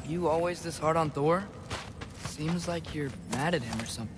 You always this hard on Thor? Seems like you're mad at him or something.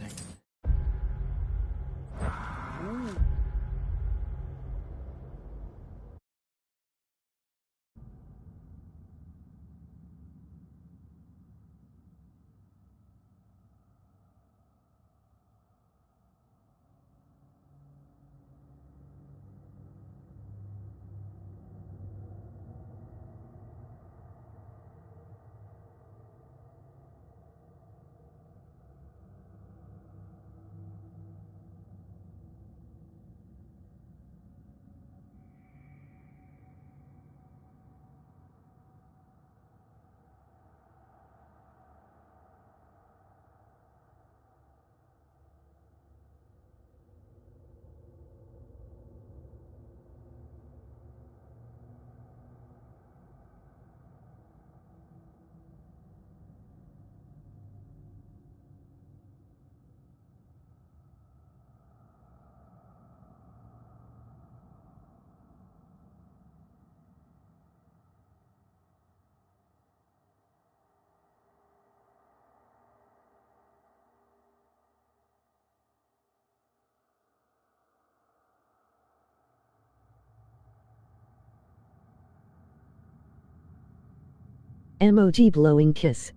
Emoji blowing kiss.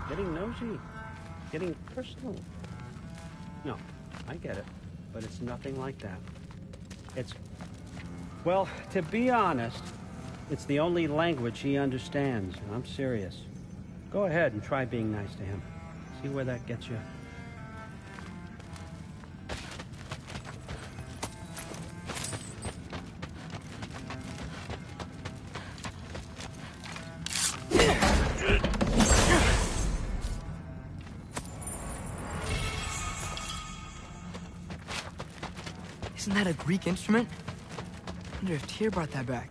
Getting nosy. Getting personal. No, I get it. But it's nothing like that. It's... Well, to be honest, it's the only language he understands. And I'm serious. Go ahead and try being nice to him. See where that gets you. Isn't that a Greek instrument? I wonder if Tyr brought that back.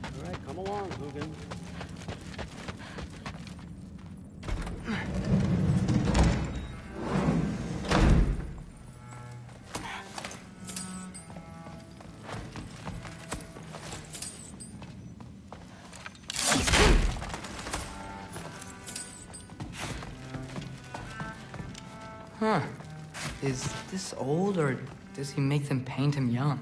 All right, come along, Hugin. Huh. Is this old, or does he make them paint him young?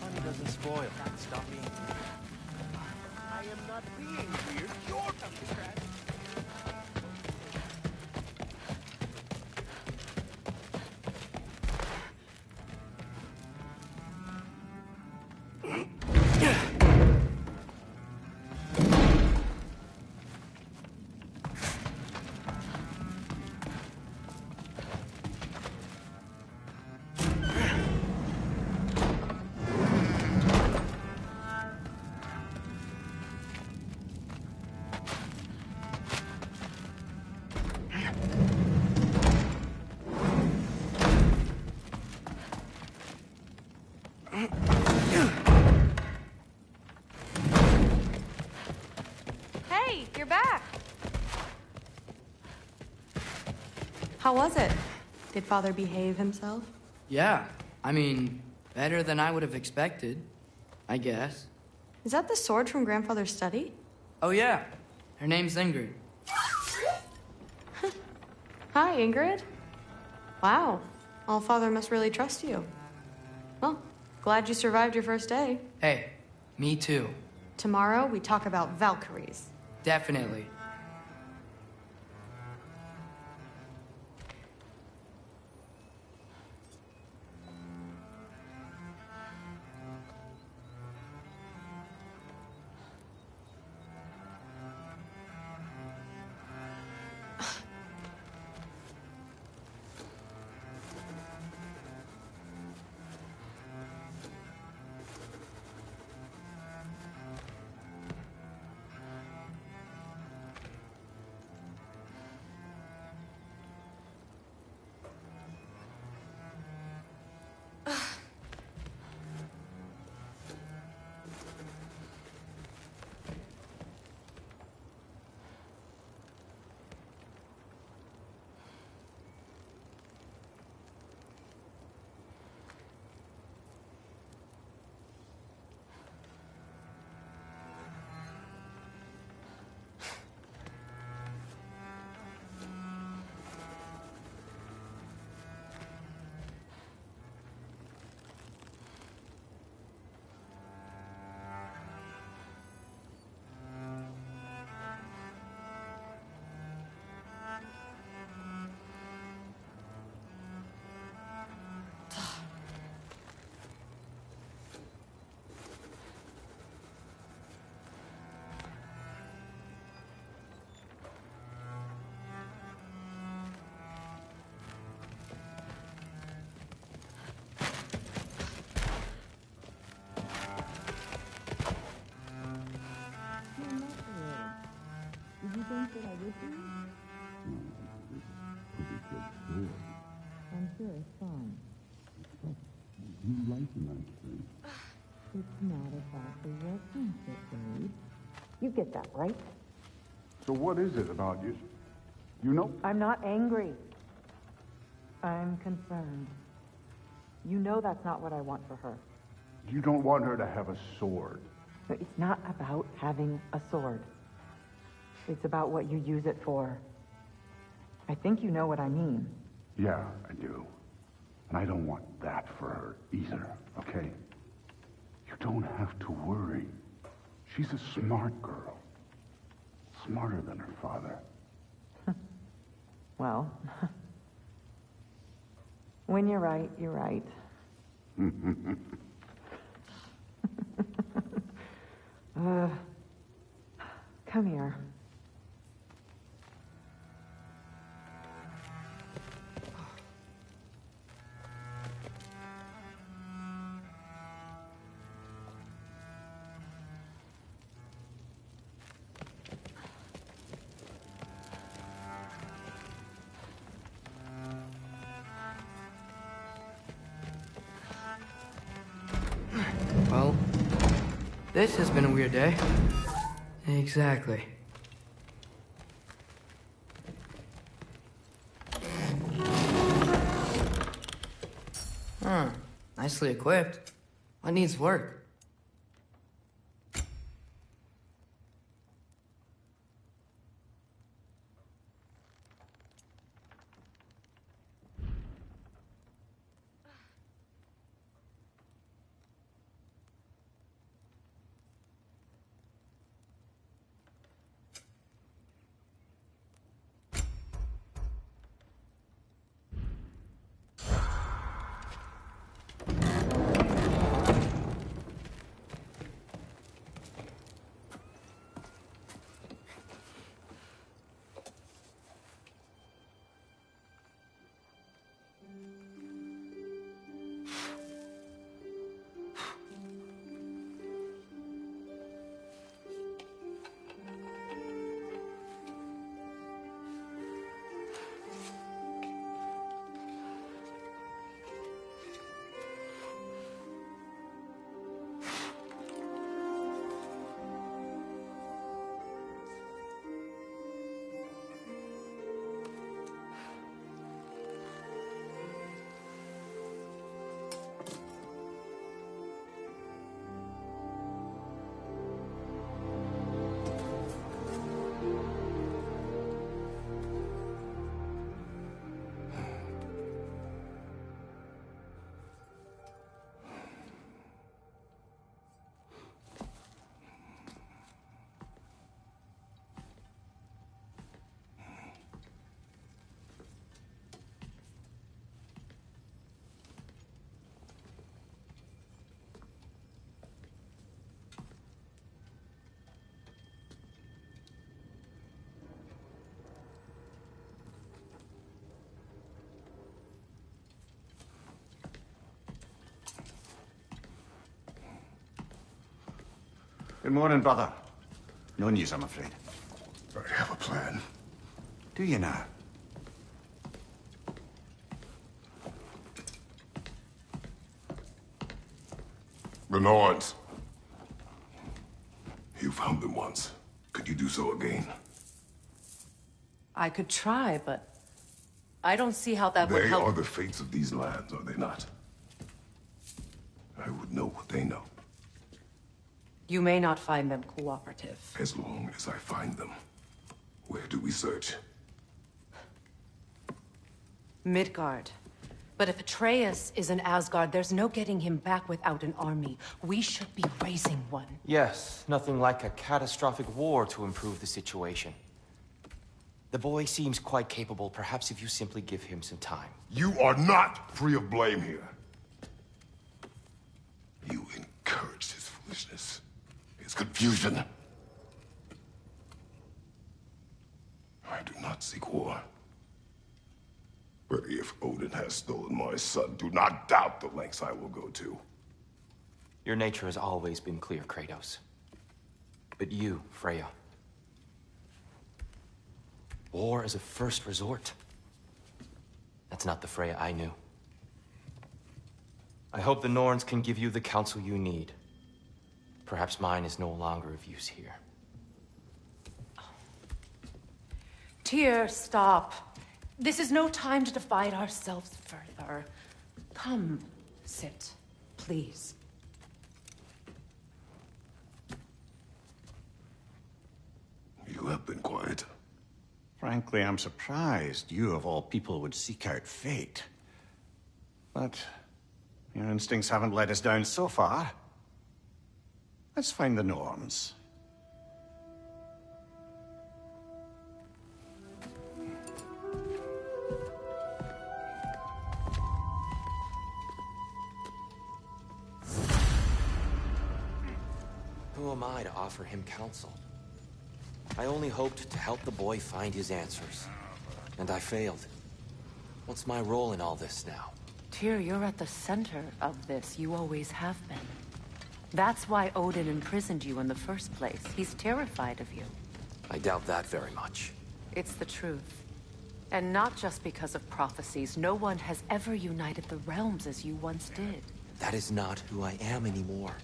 Honey doesn't spoil. Stop being weird. I am not being weird. You're coming trash. Hey, you're back. How was it? Did Father behave himself? Yeah, I mean, better than I would have expected, I guess. Is that the sword from Grandfather's study? Oh, yeah. Her name's Ingrid. Hi, Ingrid. Wow. All-Father must really trust you. Well, glad you survived your first day. Hey, me too. Tomorrow, we talk about Valkyries. Definitely. I'm sure it's fine. You like the nice thing. It's not exactly your friendship, babe. You get that, right? So what is it about you? You know? I'm not angry. I'm concerned. You know that's not what I want for her. You don't want her to have a sword. But it's not about having a sword. It's about what you use it for. I think you know what I mean. Yeah, I do. And I don't want that for her either, okay? You don't have to worry. She's a smart girl. Smarter than her father. Well, when you're right, you're right. Come here. Well, this has been a weird day. Exactly. Huh. Nicely equipped. What needs work? Good morning, brother. No news, I'm afraid. I have a plan. Do you now? The Norns. You found them once. Could you do so again? I could try, but I don't see how that would They help. are the fates of these lands, are they not? I would know what they know, You may not find them cooperative. as long as I find them. Where do we search? Midgard. But if Atreus is in Asgard, there's no getting him back without an army. We should be raising one. Yes, nothing like a catastrophic war to improve the situation. The boy seems quite capable. Perhaps if you simply give him some time. You are not free of blame here. You encouraged his foolishness, his confusion. I do not seek war. But if Odin has stolen my son, do not doubt the lengths I will go to. Your nature has always been clear, Kratos. But you, Freya. War is a first resort. That's not the Freya I knew. I hope the Norns can give you the counsel you need. Perhaps mine is no longer of use here. Tyr, stop. This is no time to divide ourselves further. Come, sit, please. You have been quiet. Frankly, I'm surprised you, of all people, would seek out fate. But your instincts haven't let us down so far. Let's find the Norns. Who am I to offer him counsel? I only hoped to help the boy find his answers. And I failed. What's my role in all this now? Tyr, you're at the center of this. You always have been. That's why Odin imprisoned you in the first place. He's terrified of you. I doubt that very much. It's the truth. And not just because of prophecies. No one has ever united the realms as you once did. That is not who I am anymore.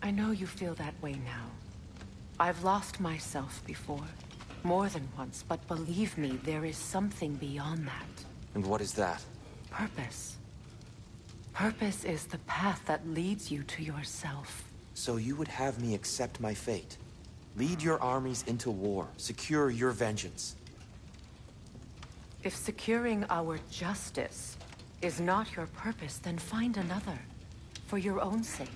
I know you feel that way now. I've lost myself before. More than once, but believe me, there is something beyond that. And what is that? Purpose. Purpose is the path that leads you to yourself. So you would have me accept my fate? Lead your armies into war, secure your vengeance. If securing our justice is not your purpose, then find another. For your own sake.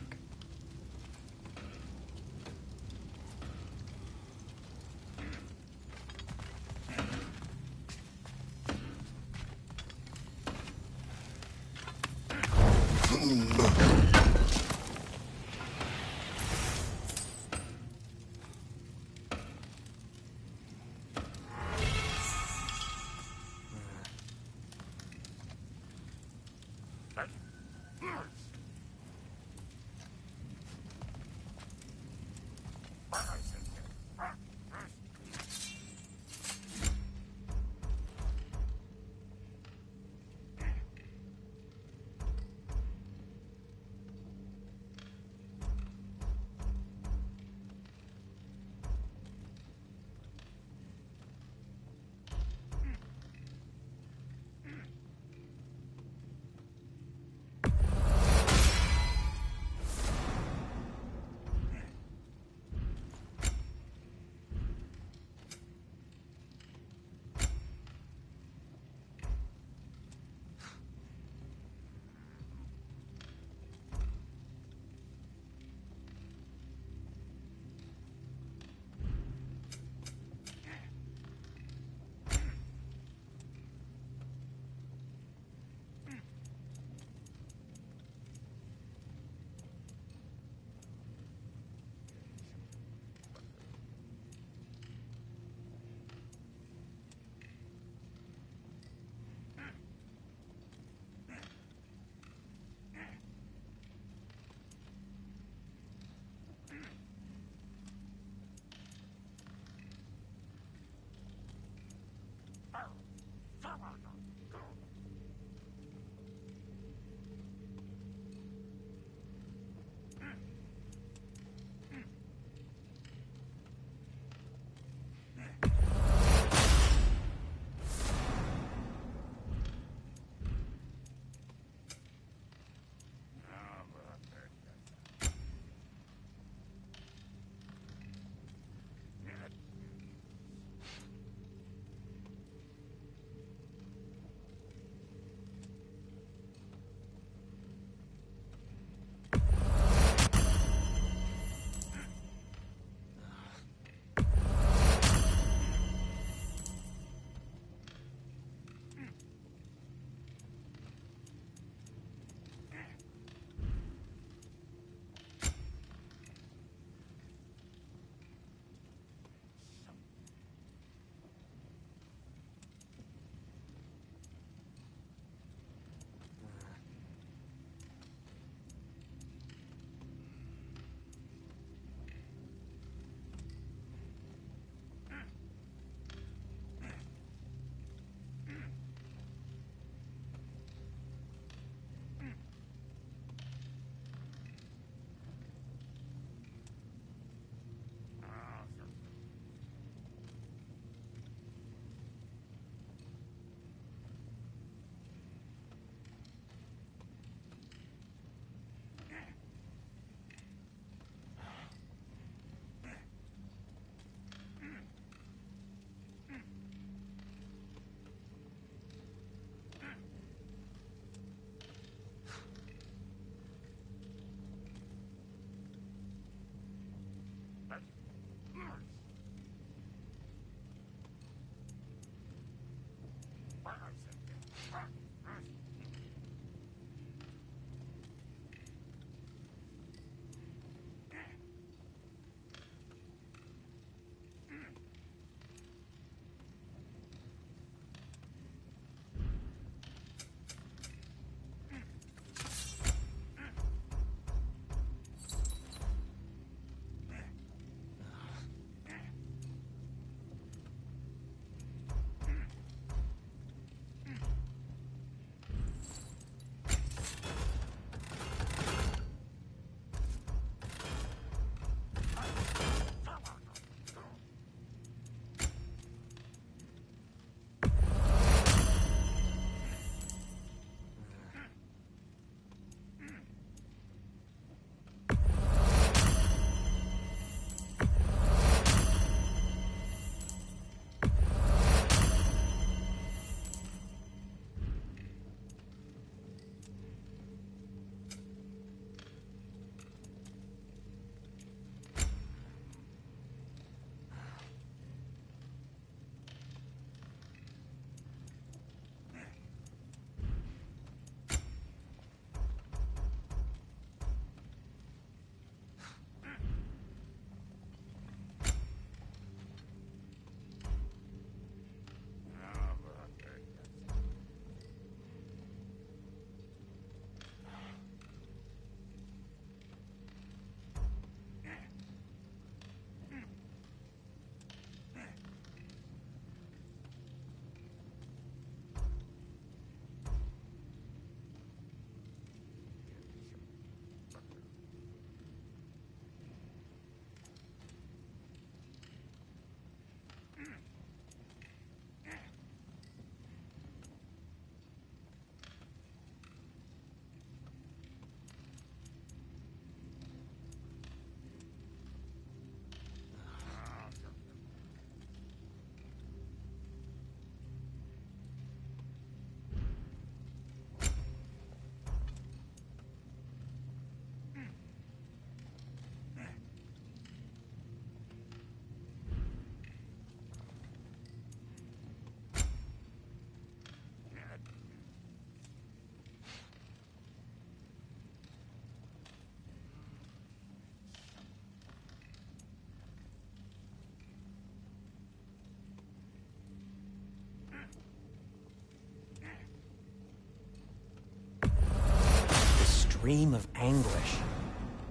Scream of anguish.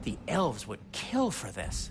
The elves would kill for this.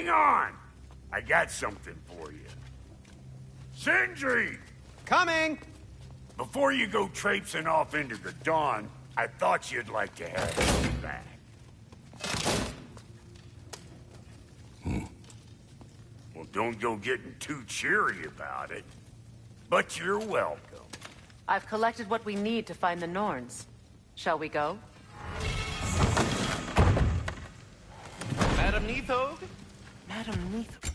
Hang on! I got something for you. Sindri! Coming! Before you go traipsing off into the dawn, I thought you'd like to have this back. Well, don't go getting too cheery about it. But you're welcome. I've collected what we need to find the Norns. Shall we go? Madam Neathog? Madam Neathog.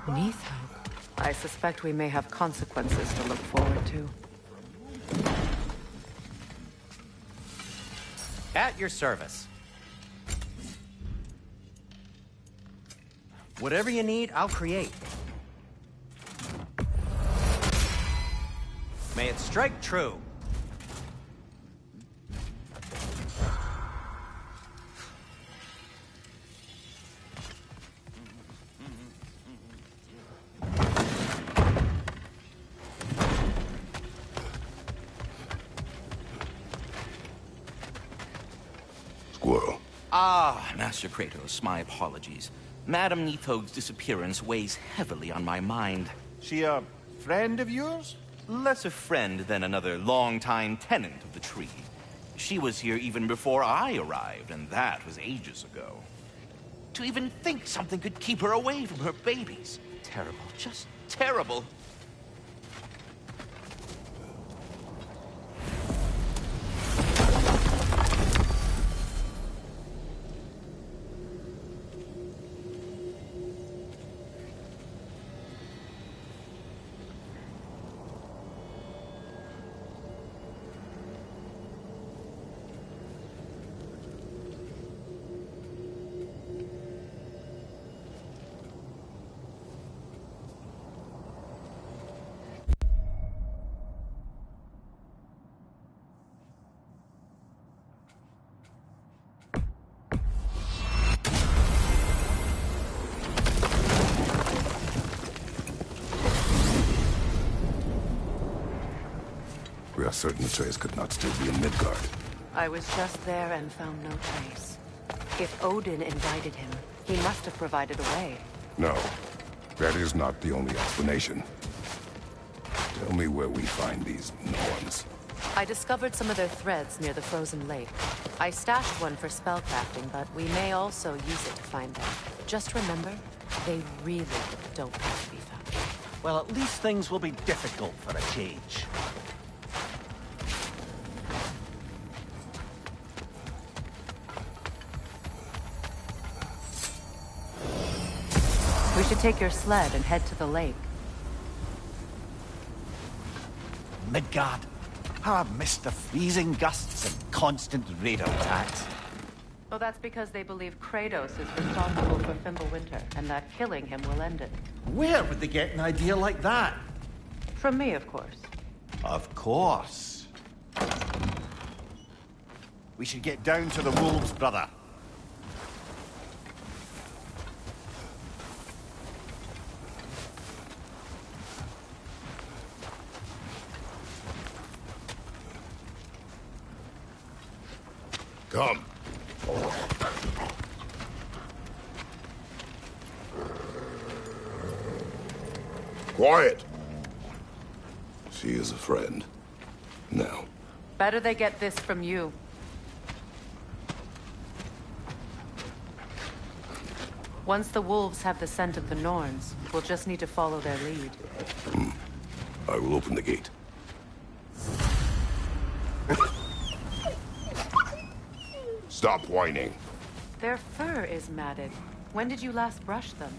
Neathog. I suspect we may have consequences to look forward to. At your service. Whatever you need, I'll create. May it strike true. Squirrel. Ah, Master Kratos, my apologies. Madam Neathog's disappearance weighs heavily on my mind. She a friend of yours? Less a friend than another longtime tenant of the tree. She was here even before I arrived, and that was ages ago. To even think something could keep her away from her babies. Terrible, just terrible. We are certain Atreus could not still be in Midgard. I was just there and found no trace. If Odin invited him, he must have provided a way. No, that is not the only explanation. Tell me where we find these Norns. I discovered some of their threads near the frozen lake. I stashed one for spellcrafting, but we may also use it to find them. Just remember, they really don't have to be found. Well, at least things will be difficult for a change. We should take your sled and head to the lake. Midgard. How I've missed the freezing gusts and constant raider attacks. Well, that's because they believe Kratos is responsible for Fimbulwinter, and that killing him will end it. Where would they get an idea like that? From me, of course. Of course. We should get down to the wolves, brother. Come. Quiet. She is a friend. Now. Better they get this from you. Once the wolves have the scent of the Norns, we'll just need to follow their lead. I will open the gate. Stop whining. Their fur is matted. When did you last brush them?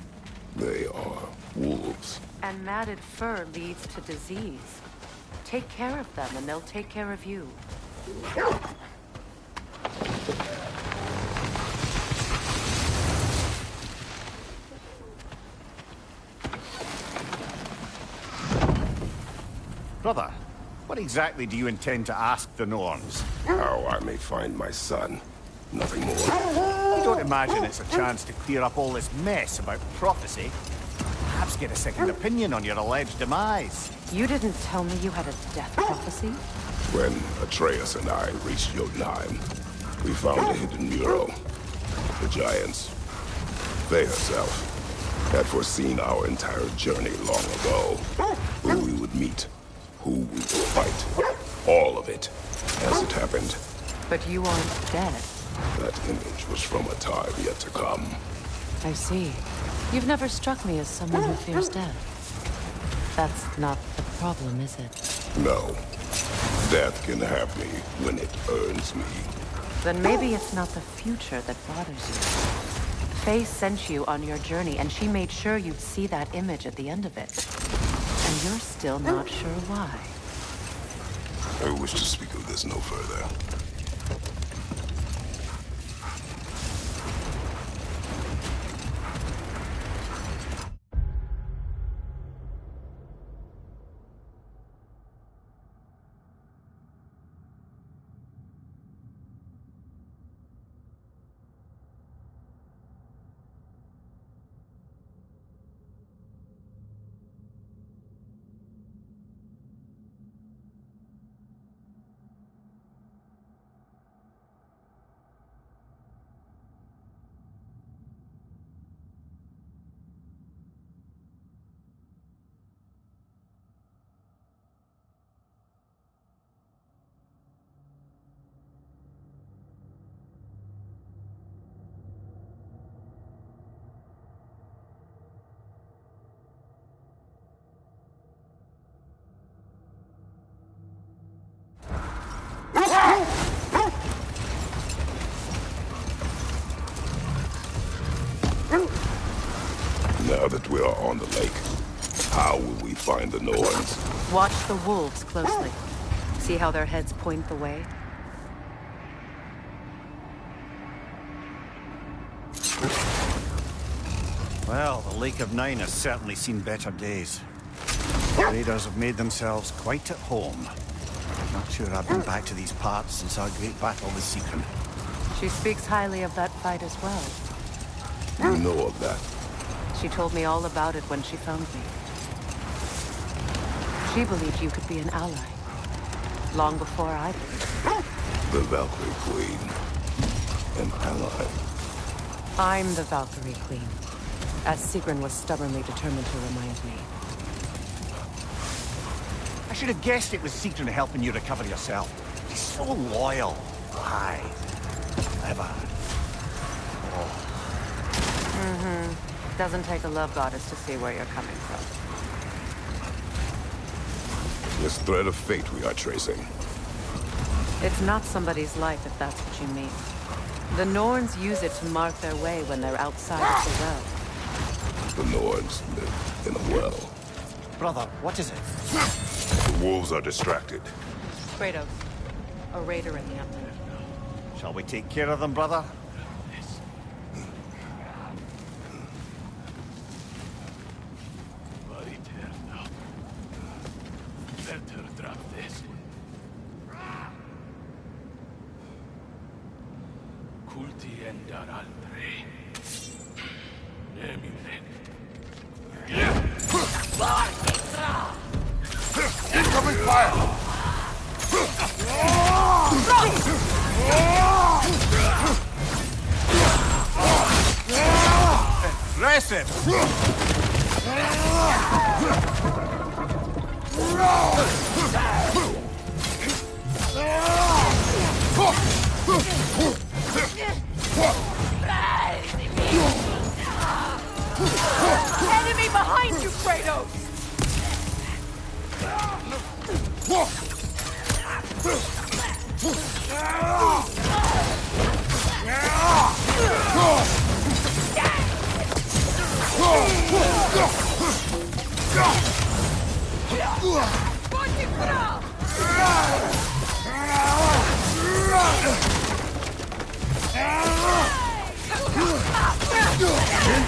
They are wolves. And matted fur leads to disease. Take care of them, and they'll take care of you. Brother, what exactly do you intend to ask the Norns? How I may find my son. Nothing more. You don't imagine it's a chance to clear up all this mess about prophecy? Perhaps get a second opinion on your alleged demise. You didn't tell me you had a death prophecy? When Atreus and I reached Jotunheim, we found a hidden mural. The Giants, they herself, had foreseen our entire journey long ago. Who we would meet, who we would fight. All of it, as it happened. But you aren't dead. That image was from a time yet to come. I see. You've never struck me as someone who fears death. That's not the problem, is it? No. Death can have me when it earns me. Then maybe it's not the future that bothers you. Faye sent you on your journey, and she made sure you'd see that image at the end of it. And you're still not sure why. I wish to speak of this no further. Now that we are on the lake, how will we find the Norns? Watch the wolves closely. See how their heads point the way? Well, the Lake of Nine has certainly seen better days. The raiders have made themselves quite at home. Not sure I've been back to these parts since our great battle with Sigrun. She speaks highly of that fight as well. You know of that? She told me all about it when she found me. She believed you could be an ally. Long before I did. The Valkyrie Queen. An ally. I'm the Valkyrie Queen. As Sigrun was stubbornly determined to remind me. I should have guessed it was Sigrun helping you recover yourself. He's so loyal. Aye. Clever. Doesn't take a love goddess to see where you're coming from. This thread of fate we are tracing. It's not somebody's life, if that's what you mean. The Norns use it to mark their way when they're outside of the well. The Norns live in a well. Brother, what is it? The wolves are distracted. Kratos, a raider in the upland. Shall we take care of them, brother? Incoming fire! Impressive! Enemy behind you, Kratos!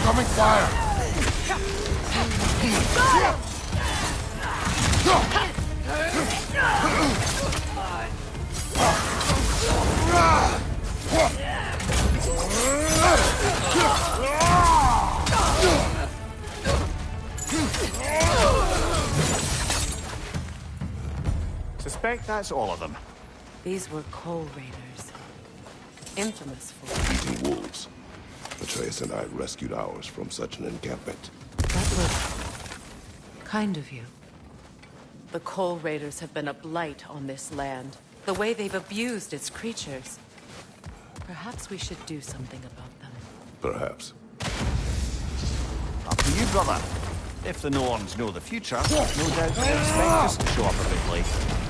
Incoming fire! Suspect that's all of them. These were Coal Raiders. Infamous for Eating wolves. Atreus and I rescued ours from such an encampment. that was kind of you. The Coal Raiders have been a blight on this land. The way they've abused its creatures. Perhaps we should do something about them. Perhaps. Up to you, brother. If the Norns know the future, no doubt they expect us to show up a bit late.